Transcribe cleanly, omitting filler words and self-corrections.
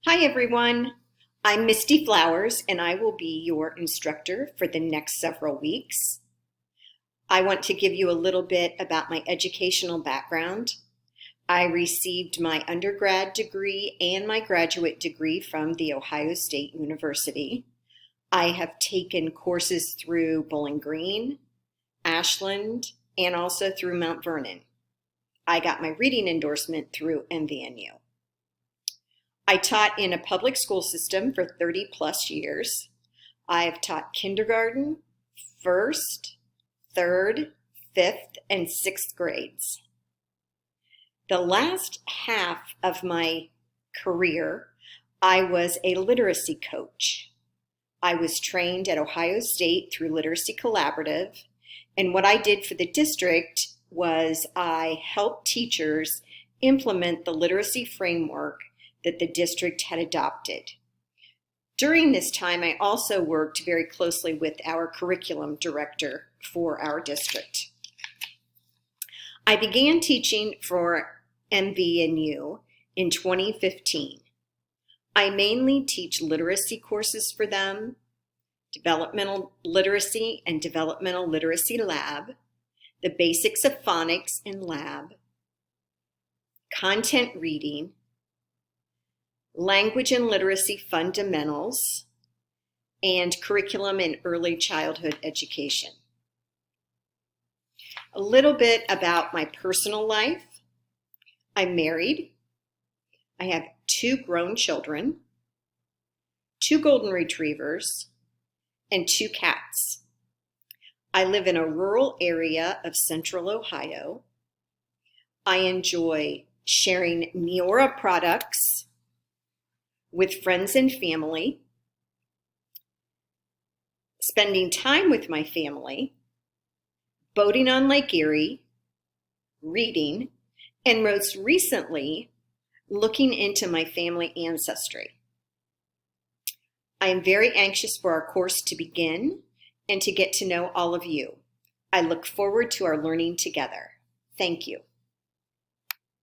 Hi everyone, I'm Misty Flowers and I will be your instructor for the next several weeks. I want to give you a little bit about my educational background. I received my undergrad degree and my graduate degree from The Ohio State University. I have taken courses through Bowling Green, Ashland, and also through Mount Vernon. I got my reading endorsement through MVNU. I taught in a public school system for 30 plus years. I've taught kindergarten, first, third, fifth, and sixth grades. The last half of my career, I was a literacy coach. I was trained at Ohio State through Literacy Collaborative, and what I did for the district was I helped teachers implement the literacy framework that the district had adopted. During this time, I also worked very closely with our curriculum director for our district. I began teaching for MVNU in 2015. I mainly teach literacy courses for them, developmental literacy and developmental literacy lab, the basics of phonics in lab, content reading, language and literacy fundamentals, and curriculum in early childhood education. A little bit about my personal life. I'm married. I have 2 grown children, 2 golden retrievers, and 2 cats. I live in a rural area of central Ohio. I enjoy sharing Neora products with friends and family, spending time with my family, boating on Lake Erie, reading, and most recently, looking into my family ancestry. I am very anxious for our course to begin and to get to know all of you. I look forward to our learning together. Thank you.